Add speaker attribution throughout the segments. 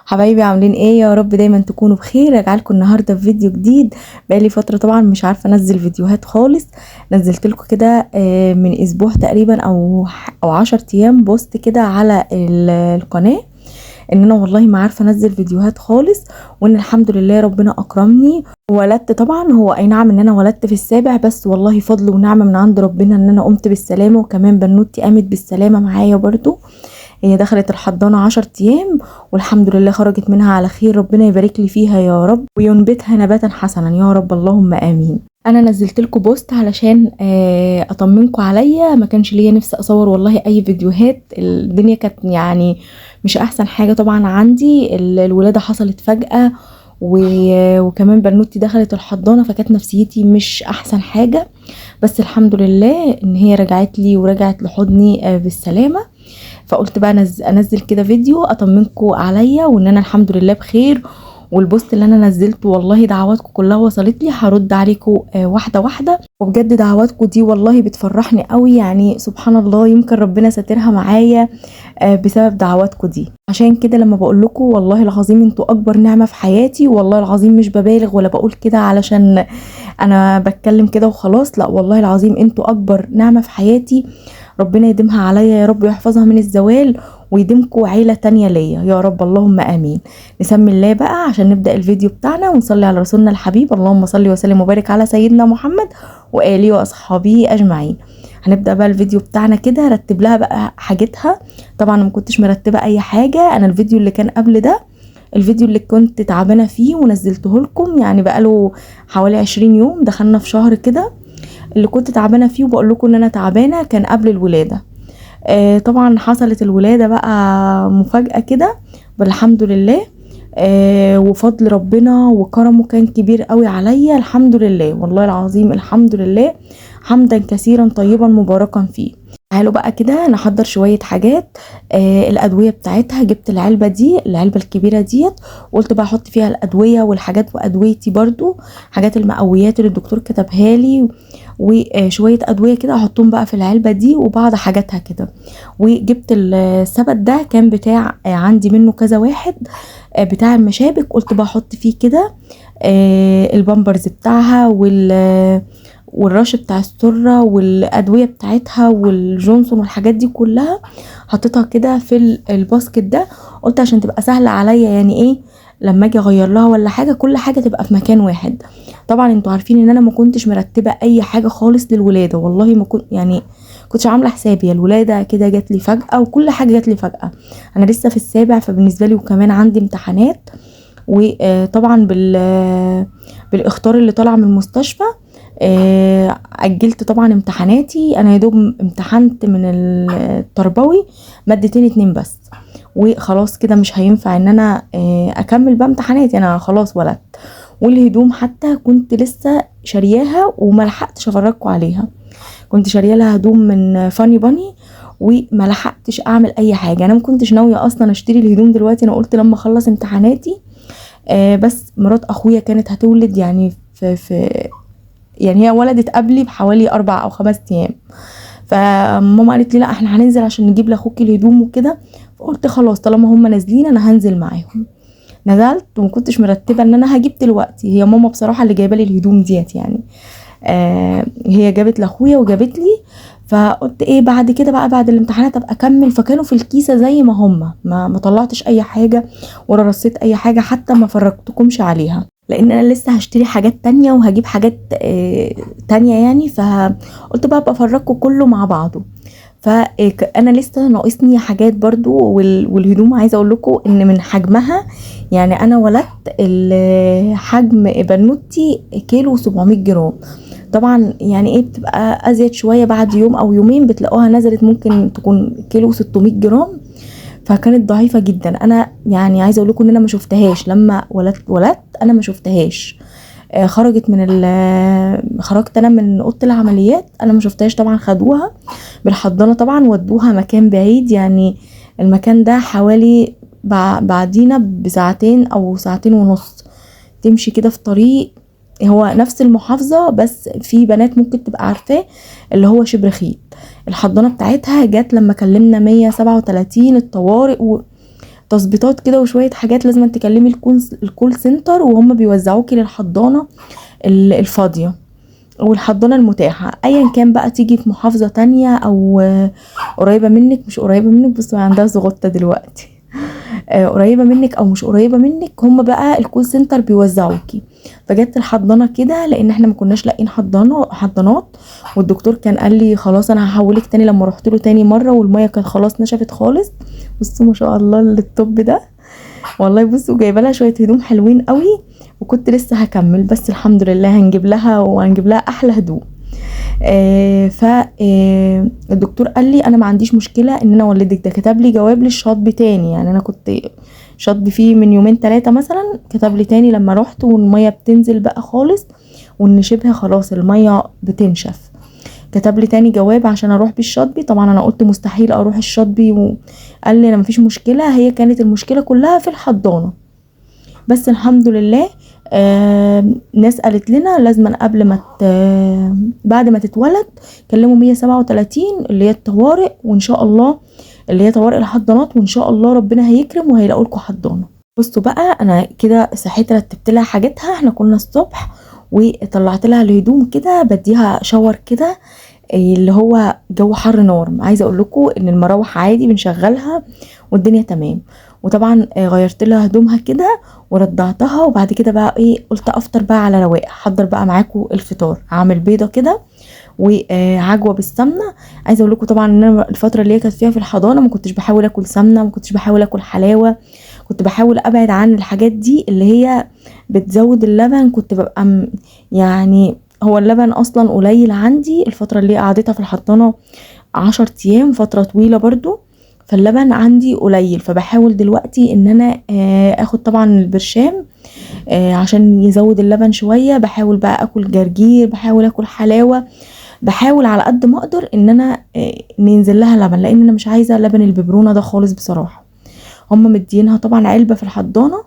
Speaker 1: حبايبي عاملين ايه؟ يا رب دايما تكونوا بخير. راجعه لكم النهارده في فيديو جديد. بقالي فتره طبعا مش عارفه انزل فيديوهات خالص. نزلت لكم كده من اسبوع تقريبا او 10 ايام بوست كده على القناه ان انا والله ما عارفه انزل فيديوهات خالص، وان الحمد لله ربنا اكرمني وولدت. طبعا هو اي نعم ان انا ولدت في السابع، بس والله فضل ونعمه من عند ربنا ان انا قمت بالسلامه، وكمان بنوتي قامت بالسلامه معايا برضو. هي دخلت الحضانة 10 ايام والحمد لله خرجت منها على خير. ربنا يبارك لي فيها يا رب وينبتها نباتا حسنا يا رب، اللهم امين. انا نزلت لكم بوست علشان اطمنكم عليا. ما كانش ليا نفسي اصور والله اي فيديوهات، الدنيا كانت يعني مش احسن حاجة. طبعا عندي الولادة حصلت فجأة، وكمان بنوتي دخلت الحضانة، فكانت نفسيتي مش احسن حاجة. بس الحمد لله ان هي رجعت لي ورجعت لحضني بالسلامة. فقلت بقى انزل كده فيديو اطمنكم عليا وان انا الحمد لله بخير. والبوست اللي انا نزلته والله دعواتكم كلها وصلت لي، هرد عليكم واحده واحده. وبجد دعواتكم دي والله بتفرحني قوي، يعني سبحان الله يمكن ربنا ساترها معايا بسبب دعواتكم دي. عشان كده لما بقول لكم والله العظيم انتوا اكبر نعمه في حياتي، والله العظيم مش ببالغ ولا بقول كده علشان انا بتكلم كده وخلاص، لا والله العظيم انتوا اكبر نعمه في حياتي. ربنا يديمها عليا يا رب ويحفظها من الزوال، ويديمكم عيلة تانية ليا يا رب، اللهم امين. نسمي الله بقى عشان نبدأ الفيديو بتاعنا ونصلي على رسولنا الحبيب. اللهم صل وسلم وبارك على سيدنا محمد وآله وأصحابه أجمعين. هنبدأ بقى الفيديو بتاعنا كده. رتب لها بقى حاجتها. طبعا ما كنتش مرتبة اي حاجة. انا الفيديو اللي كان قبل ده الفيديو اللي كنت تعبانة فيه ونزلته لكم، يعني بقاله حوالي 20 يوم، دخلنا في شهر كده اللي كنت تعبانه فيه. وبقول لكم ان انا تعبانه كان قبل الولاده. طبعا حصلت الولاده بقى مفاجاه كده، والحمد لله. وفضل ربنا وكرمه كان كبير قوي عليا، الحمد لله والله العظيم الحمد لله، حمدا كثيرا طيبا مباركا فيه. تعالوا بقى كده نحضر شوية حاجات. الأدوية بتاعتها جبت العلبة دي، العلبة الكبيرة ديت، وقلت بقى احط فيها الأدوية والحاجات وأدويتي برضو، حاجات المقويات اللي الدكتور كتبها لي، وشوية أدوية كده احطهم بقى في العلبة دي وبعض حاجاتها كده. وجبت السبت ده كان بتاع عندي منه كذا واحد، بتاع المشابك. قلت بقى احط فيه كده البامبرز بتاعها والرش بتاع السرة والأدوية بتاعتها والجونسون والحاجات دي كلها، حطيتها كده في الباسكت ده. قلت عشان تبقى سهلة عليا، يعني ايه لما اجي اغير لها ولا حاجة كل حاجة تبقى في مكان واحد. طبعا انتوا عارفين ان انا ما كنتش مرتبة اي حاجة خالص للولادة، والله ما كنت يعني كنتش عاملة حسابي. الولادة كده جات لي فجأة وكل حاجة جات لي فجأة. انا لسه في السابع، فبالنسبة لي وكمان عندي امتحانات، وطبعا بالاخطار اللي طالعه من المستشفى اجلت طبعا امتحاناتي. انا يا دوب امتحنت من التربوي مادتين 2 بس، وخلاص كده مش هينفع ان انا اكمل بقى امتحاناتي، انا خلاص ولدت. والهدوم حتى كنت لسه شارياها وما لحقتش افرجكم عليها. كنت شاريه لها هدوم من فاني باني وما لحقتش اعمل اي حاجه. انا ما كنتش ناويه اصلا اشتري الهدوم دلوقتي، انا قلت لما اخلص امتحاناتي. بس مرات اخويا كانت هتولد، يعني يعني هي ولدت قبلي بحوالي 4 أو 5 ايام. فماما قالت لي لا احنا هننزل عشان نجيب لاخوكي الهدوم وكده. فقلت خلاص طالما هم نازلين انا هنزل معاهم. نزلت وما كنتش مرتبه ان انا هجيب دلوقتي. هي ماما بصراحه اللي جايبه لي الهدوم ديت، يعني هي جابت لاخويا وجابت لي. فقلت ايه بعد كده بقى بعد الامتحانات ابقى اكمل. فكانوا في الكيسه زي ما هم، ما طلعتش اي حاجه ولا رصيت اي حاجه، حتى ما فرجتكمش عليها، لان انا لسه هشتري حاجات تانية وهجيب حاجات تانية يعني. فقلت بقى ابقى افرجكم كله مع بعضه. فانا لسه ناقصني حاجات برضو. والهدوم عايزه اقول لكم ان من حجمها، يعني انا ولدت حجم بنوتي كيلو 700 جرام. طبعا يعني ايه بتبقى ازيد شويه بعد يوم او يومين بتلاقوها نزلت، ممكن تكون كيلو 600 جرام. فكانت ضعيفه جدا. انا يعني عايزه اقول لكم ان انا ما شفتهاش لما ولدت انا ما شفتهاش. خرجت انا من اوضه العمليات انا ما شفتهاش. طبعا خدوها بالحضانه طبعا ودوها مكان بعيد، يعني المكان ده حوالي بعدينا بساعتين او ساعتين ونص. تمشي كده في طريق هو نفس المحافظة، بس في بنات ممكن تبقى عارفاه اللي هو شبرخيت. الحضانة بتاعتها جات لما كلمنا 137 الطوارئ تظبيطات كده وشويه حاجات، لازم تكلمي الكول سنتر وهم بيوزعوكي للحضانه الفاضيه او الحضانه المتاحه ايا كان بقى، تيجي في محافظه تانية او قريبه منك مش قريبه منك. بصوا عندها زغطه دلوقتي. قريبه منك او مش قريبه منك، هم بقى الكول سنتر بيوزعوكي. فجت الحضانه كده لان احنا ما كناش لاقيين حضانات، والدكتور كان قال لي خلاص انا هحولك تاني. لما رحت له تاني مره والميه كانت خلاص نشفت خالص. بصوا ما شاء الله الطب ده والله. بصوا جايبه لها شويه هدوم حلوين قوي، وكنت لسه هكمل بس الحمد لله هنجيب لها احلى هدوم. فالدكتور قال لي انا ما عنديش مشكله ان انا اولدك. ده كتب لي جواب للشطب تاني، يعني انا كنت شطب فيه من 2-3 مثلا، كتب لي تاني لما رحت والميه بتنزل بقى خالص وان شبه خلاص الميه بتنشف. كتب لي تاني جواب عشان اروح بالشطبي. طبعا انا قلت مستحيل اروح الشطبي، وقال لي انا مفيش مشكله. هي كانت المشكله كلها في الحضانه بس الحمد لله. ناس قالت لنا لازم قبل ما بعد ما تتولد كلموا 137 اللي هي الطوارئ، وان شاء الله اللي هي طوارئ الحضانات، وان شاء الله ربنا هيكرم وهيلاقوا لكم حضانه. بصوا بقى انا كده صحيت رتبت لها حاجتها. احنا كنا الصبح وطلعت لها الهدوم كده بديها شاور كده، اللي هو جو حر نار. عايزه اقول لكم ان المراوح عادي بنشغلها والدنيا تمام. وطبعا غيرت لها هدومها كده ورضعتها، وبعد كده بقى قلت افطر بقى على رواق. حضر بقى معاكم الفطار، هعمل بيضه كده وعجوه بالسمنه. عايزه اقول لكم طبعا ان انا الفتره اللي هي كانت فيها في الحضانه ما كنتش بحاول اكل سمنه، ما كنتش بحاول اكل حلاوه، كنت بحاول ابعد عن الحاجات دي اللي هي بتزود اللبن. كنت ببقى يعني هو اللبن اصلا قليل عندي الفتره اللي قعدتها في الحضانه 10 ايام، فتره طويله برضو، فاللبن عندي قليل. فبحاول دلوقتي ان انا اخد طبعا البرشام عشان يزود اللبن شويه. بحاول بقى اكل جرجير، بحاول اكل حلاوه، بحاول على قد ما اقدر ان انا ننزل لها لبن، لان انا مش عايزه لبن الببرونه ده خالص بصراحه. هم مدينها طبعا علبه في الحضانه،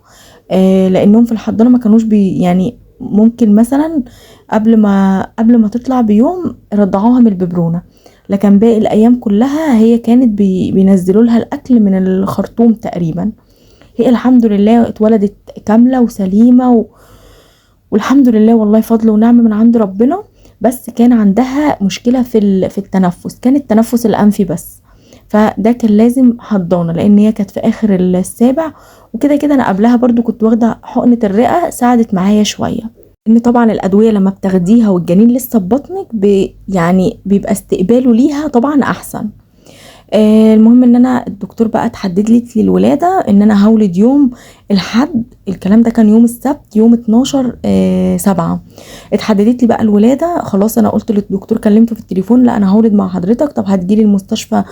Speaker 1: لانهم في الحضانه ما كانوش يعني ممكن مثلا قبل ما تطلع بيوم رضعوها من الببرونه، لكن باقي الايام كلها هي كانت بينزلوا لها الاكل من الخرطوم تقريبا. هي الحمد لله اتولدت كامله وسليمه والحمد لله والله فضل ونعمه من عند ربنا. بس كان عندها مشكله في التنفس، كان التنفس الانفي بس، فده كان لازم حضانه لان هي كانت في اخر السابع. وكده كده انا قبلها برضو كنت واخده حقنه الرئه، ساعدت معايا شويه. ان طبعا الادويه لما بتاخديها والجنين لسه في بطنك يعني بيبقى استقباله ليها طبعا احسن. المهم ان انا الدكتور بقى تحدد لي الولاده ان انا هولد يوم الحد. الكلام ده كان يوم السبت يوم 12/7. اتحددت لي بقى الولاده خلاص. انا قلت للدكتور كلمته في التليفون لا انا هولد مع حضرتك، طب هتجيلي المستشفى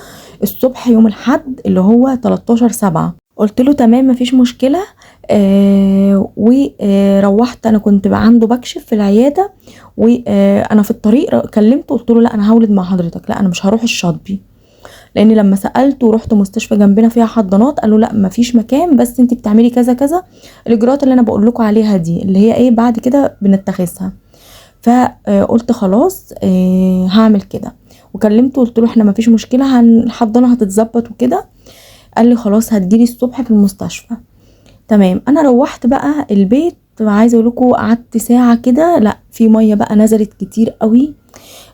Speaker 1: الصبح يوم الحد اللي هو 13/7. قلت له تمام مفيش مشكله. وروحت انا كنت بقى عنده بكشف في العياده، وانا في الطريق كلمته قلت له لا انا هولد مع حضرتك، لا انا مش هروح الشاطبي. لان لما سالته ورحت مستشفى جنبنا فيها حضانات قالوا لا مفيش مكان، بس انت بتعملي كذا كذا الاجراءات اللي انا بقول لكم عليها دي اللي هي بعد كده بنتخذها. فقلت خلاص هعمل كده. وكلمته قلت له احنا مفيش مشكله الحضانه هتتظبط وكده. قال لي خلاص هتجيلي الصبح في المستشفى. تمام. انا روحت بقى البيت، عايزه اقول لكم قعدت ساعه كده، لا في ميه بقى نزلت كتير قوي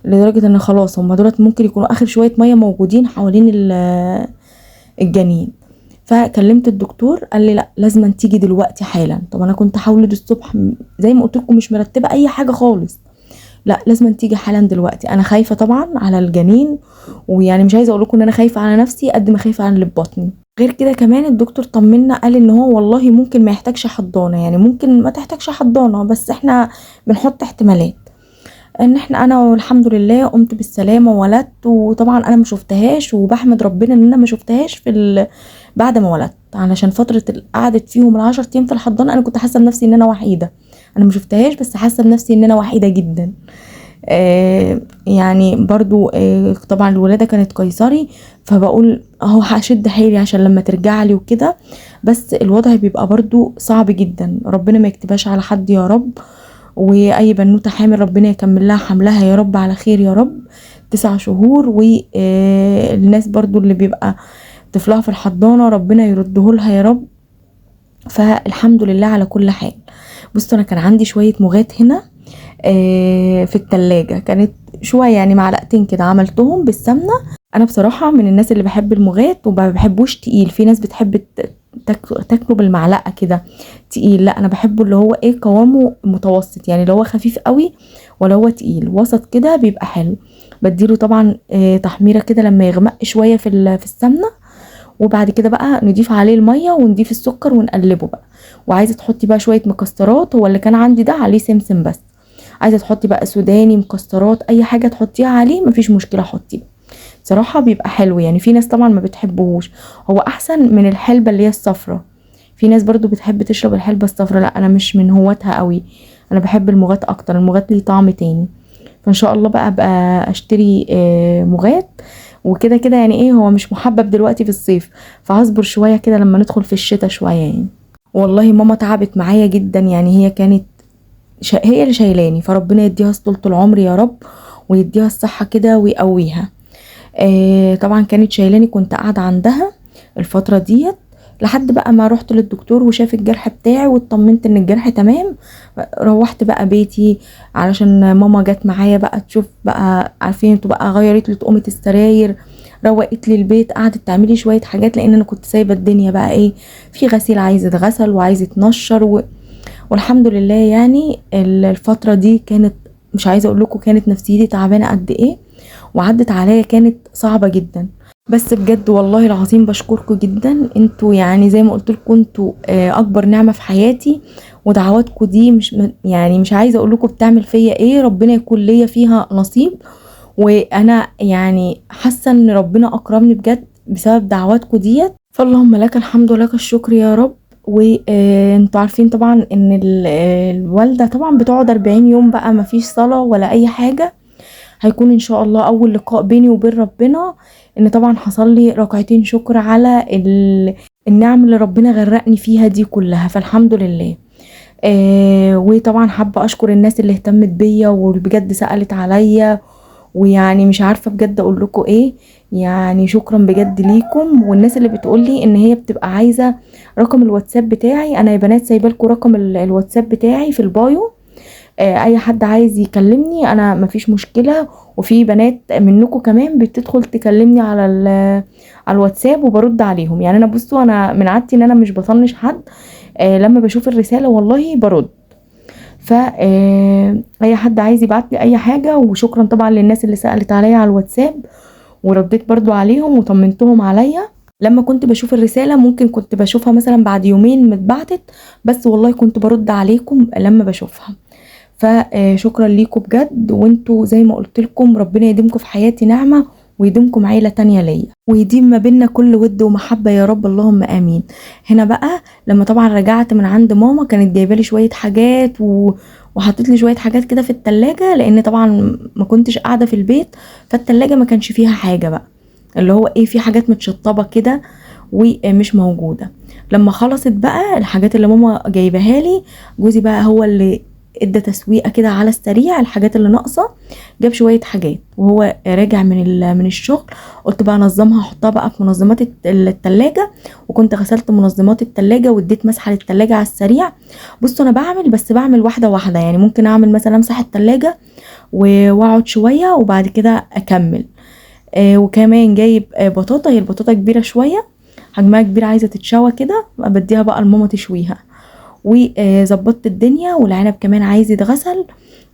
Speaker 1: لدرجه ان خلاص هم دولت ممكن يكونوا اخر شويه ميه موجودين حوالين الجنين. فكلمت الدكتور قال لي لا لازم تيجي دلوقتي حالا. طب انا كنت هولد الصبح زي ما قلت لكم مش مرتبه اي حاجه خالص، لا لازم تيجي حالا دلوقتي. انا خايفه طبعا على الجنين، ويعني مش عايزه اقول لكم ان انا خايفه على نفسي قد ما خايفه على اللي في بطني. غير كده كمان الدكتور طمنا قال ان هو والله ممكن ما يحتاجش حضانه، يعني ممكن ما تحتاجش حضانه بس احنا بنحط احتمالات. ان انا والحمد لله قمت بالسلامه وولدت. وطبعا انا ما شفتهاش وبحمد ربنا ان انا ما شفتهاش بعد ما ولدت، علشان فتره قعدت فيهم ال10 ايام في الحضانه انا كنت حاسه بنفسي ان انا وحيده. انا ما شفتهاش بس حاسه بنفسي ان انا وحيده جدا. يعني برضو طبعا الولاده كانت قيصري، فبقول اهو هشد حيلي عشان لما ترجع لي وكده. بس الوضع بيبقى برضو صعب جدا، ربنا ما يكتبهاش على حد يا رب. واي بنوته حامل ربنا يكمل لها حملها يا رب على خير يا رب. 9 شهور. والناس برضو اللي بيبقى طفلها في الحضانة، ربنا يرده لها يا رب. فالحمد لله على كل حال. بصوا انا كان عندي شوية مغات هنا في التلاجة، كانت شوية يعني معلقتين كده، عملتهم بالسمنة. انا بصراحة من الناس اللي بحب المغات وما بحبوش تقيل. في ناس بتحب تاكله بالمعلقة كده تقيل، لا انا بحبه اللي هو ايه، قوامه متوسط، يعني اللي هو خفيف قوي ولا هو تقيل، وسط كده بيبقى حلو. بديله طبعا تحميرة كده لما يغمق شوية في السمنة، وبعد كده بقى نضيف عليه المية ونضيف السكر ونقلبه بقى. وعايزة تحطي بقى شوية مكسرات، هو اللي كان عندي ده عليه سمسم بس، عايزة تحطي بقى سوداني، مكسرات، اي حاجة تحطيها عليه مفيش مشكلة حطي بقى. بصراحة بيبقى حلو يعني. في ناس طبعا ما بتحبهوش، هو احسن من الحلبة اللي هي الصفرة. في ناس برضو بتحب تشرب الحلبة الصفرة، لا انا مش من هواتها قوي، انا بحب المغات اكتر، المغات ليه طعم تاني. فان شاء الله بقى ابقى اشتري مغات. وكده كده يعني ايه، هو مش محبب دلوقتي في الصيف، فهصبر شوية كده لما ندخل في الشتاء شوية يعني. والله ماما تعبت معايا جدا يعني، هي كانت هي اللي شايلاني، فربنا يديها طولة العمر يا رب، ويديها الصحة كده ويقويها. طبعا كانت شايلاني، كنت قاعدة عندها الفترة ديت لحد بقى ما رحت للدكتور وشاف الجرح بتاعي واطمنت ان الجرح تمام. روحت بقى بيتي علشان ماما جت معايا بقى تشوف بقى، عارفين انتوا بقى، غيرت لي طقمة السراير، روقت لي البيت، قعدت تعملي شوية حاجات، لان انا كنت سايبة الدنيا بقى ايه، في غسيل عايز يتغسل وعايز يتنشر والحمد لله يعني. الفترة دي كانت، مش عايزة اقول لكم كانت نفسيتي تعبانة قد ايه، وعدت عليا كانت صعبة جدا. بس بجد والله العظيم بشكركم جدا، انتوا يعني زي ما قلت لكم انتوا اكبر نعمة في حياتي، ودعواتكم دي مش يعني مش عايزة اقول لكم بتعمل فيا ايه، ربنا يكون ليا فيها نصيب. وانا يعني حاسة ان ربنا اكرمني بجد بسبب دعواتكم ديت، فاللهم لك الحمد ولك الشكر يا رب. وانتوا عارفين طبعا ان الوالدة طبعا بتقعد 40 يوم بقى مفيش صلاة ولا اي حاجة. هيكون ان شاء الله اول لقاء بيني وبين ربنا، ان طبعا حصل لي ركعتين شكر على النعم اللي ربنا غرقني فيها دي كلها، فالحمد لله. وطبعا حابة اشكر الناس اللي اهتمت بيا واللي بجد سألت عليا، ويعني مش عارفة بجد اقول لكم ايه، يعني شكرا بجد ليكم. والناس اللي بتقولي ان هي بتبقى عايزة رقم الواتساب بتاعي، انا يا بنات سايبه لكم رقم الواتساب بتاعي في البايو، اي حد عايز يكلمني انا مفيش مشكلة. وفي بنات منكم كمان بتدخل تكلمني على الواتساب وبرد عليهم، يعني انا بصوا انا من عادتي ان انا مش بطنش حد، لما بشوف الرسالة والله برد. ف اي حد عايز يبعت لي اي حاجة. وشكرا طبعا للناس اللي سألت عليا على الواتساب، ورديت برضو عليهم وطمنتهم عليا. لما كنت بشوف الرسالة ممكن كنت بشوفها مثلا بعد يومين متبعتت، بس والله كنت برد عليكم لما بشوفها. فشكرا ليكم بجد، وانتوا زي ما قلت لكم ربنا يديمكم في حياتي نعمة، ويديمكم عيلة تانية ليا، ويديم ما بيننا كل ود ومحبة يا رب، اللهم امين. هنا بقى لما طبعا رجعت من عند ماما، كانت جايبه لي شوية حاجات وحطيت لي شوية حاجات كده في التلاجة، لان طبعا ما كنتش قاعدة في البيت، فالتلاجة ما كانش فيها حاجة بقى، اللي هو ايه، في حاجات متشطبة كده ومش موجودة. لما خلصت بقى الحاجات اللي ماما جايبها لي، جوزي بقى هو اللي ادى تسويقه كده على السريع الحاجات اللي ناقصه، جاب شويه حاجات وهو راجع من الشغل. قلت بقى انظمها، احطها بقى في منظمات التلاجة، وكنت غسلت منظمات التلاجة واديت مسحه للتلاجة على السريع. بصوا انا بعمل، بس بعمل واحده واحده، يعني ممكن اعمل مثلا امسح التلاجة واقعد شويه وبعد كده اكمل. وكمان جايب بطاطا، هي البطاطا كبيره شويه، حجمها كبير، عايزه تتشوى كده، بديها بقى لماما تشويها. وظبطت الدنيا. والعنب كمان عايز يتغسل.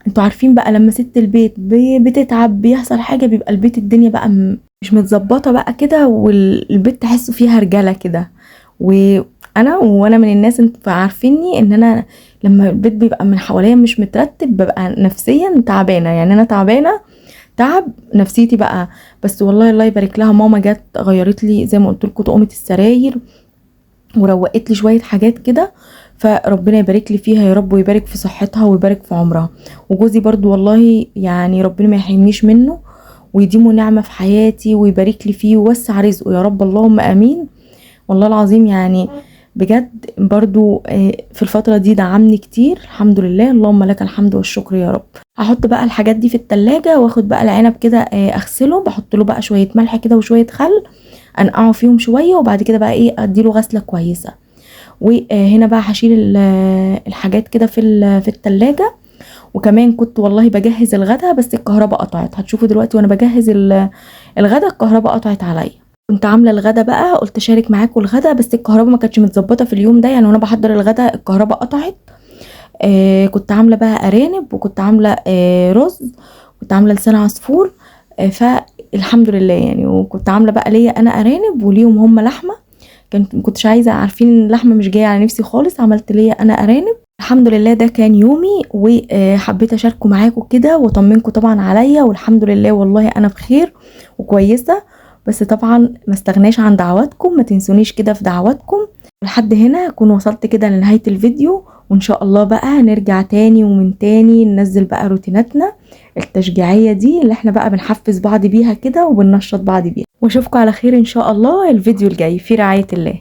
Speaker 1: انتوا عارفين بقى لما ست البيت بتتعب، بيحصل حاجة، بيبقى البيت الدنيا بقى مش متظبطة بقى كده، والبيت تحسوا فيها رجالة كده. وانا من الناس، انتوا عارفيني ان انا لما البيت بيبقى من حواليا مش مترتب ببقى نفسيا تعبانة، يعني انا تعبانة تعب نفسيتي بقى. بس والله الله يبارك لها، ماما جت غيرت لي زي ما قلت لكم طقمة السراير، وروقت لي شويه حاجات كده، فربنا يبارك لي فيها يا رب، ويبارك في صحتها ويبارك في عمرها. وجوزي برضو والله يعني ربنا ما يحرمنيش منه، ويديمه نعمه في حياتي ويبارك لي فيه ويوسع رزقه يا رب، اللهم امين. والله العظيم يعني بجد برضو في الفترة دي دعمني كتير، الحمد لله، اللهم لك الحمد والشكر يا رب. هحط بقى الحاجات دي في التلاجة، واخد بقى العنب كده اغسله، بحط له بقى شوية ملح كده وشوية خل انقعه فيهم شويه وبعد كده بقى ايه اديله غسله كويسه. وهنا بقى هشيل الحاجات كده في التلاجة. وكمان كنت والله بجهز الغدا بس الكهرباء قطعت، هتشوفوا دلوقتي وانا بجهز الغدا الكهرباء قطعت عليا. كنت عامله الغدا بقى، قلت اشارك معاكم الغدا، بس الكهرباء ما كانتش متظبطه في اليوم ده، يعني وانا بحضر الغدا الكهرباء قطعت. كنت عامله بقى ارانب، وكنت عامله رز، كنت عامله لسان عصفور. فالحمد لله يعني. وكنت عامله بقى ليا انا ارانب وليهم هم لحمه، كنتش عايزه، عارفين ان اللحمه مش جايه على نفسي خالص، عملت ليا انا ارانب. الحمد لله ده كان يومي، وحبيت اشاركه معاكم كده واطمنكم طبعا عليا، والحمد لله والله انا بخير وكويسه. بس طبعا ما استغناش عن دعواتكم، ما تنسونيش كده في دعواتكم. لحد هنا اكون وصلت كده لنهايه الفيديو، وان شاء الله بقى نرجع تاني ومن تاني ننزل بقى روتيناتنا التشجيعيه دي اللي احنا بقى بنحفز بعض بيها كده وبننشط بعض بيها. واشوفكم على خير ان شاء الله الفيديو الجاي، في رعايه الله.